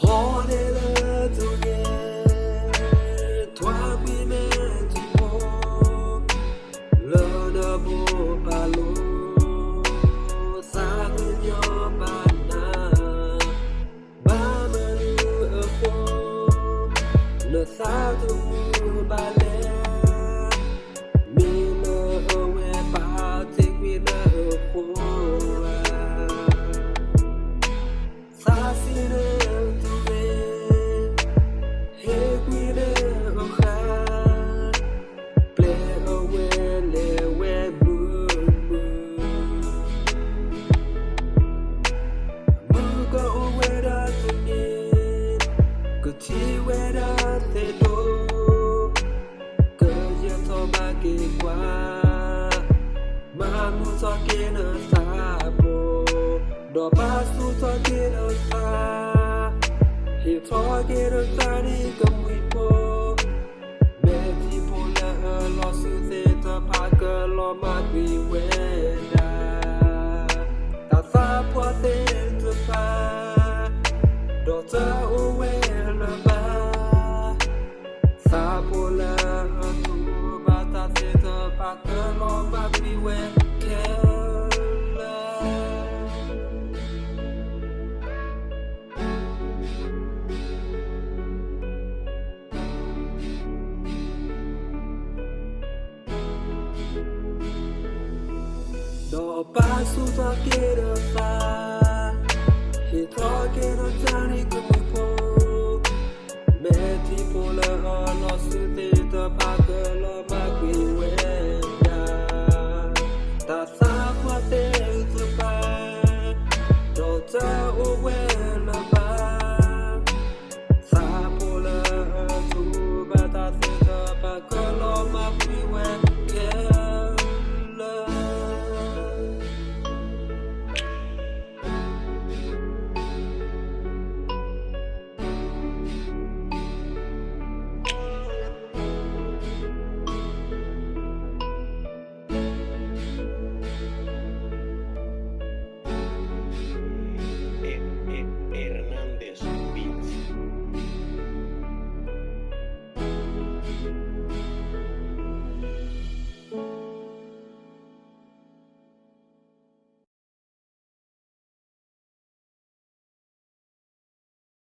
Hodela tuge Twa bi me tipo Lona bo palo Sa kunyo bana Ba manu ako Na sa tu bale Mi na awe pa take me na ako Sa sine Chi wera te do Ke ye to ba ke kwa Ma mu to ke na sa bo Do ba su to ke na sa He to ke na sa ni ka mui po Me ti po la lo su te ta pa ke lo ma kwi wera Ta sa po te tu pa Do ta o we Do passo to queira fa He to queira tani como po Me tipo la lo su te ta pa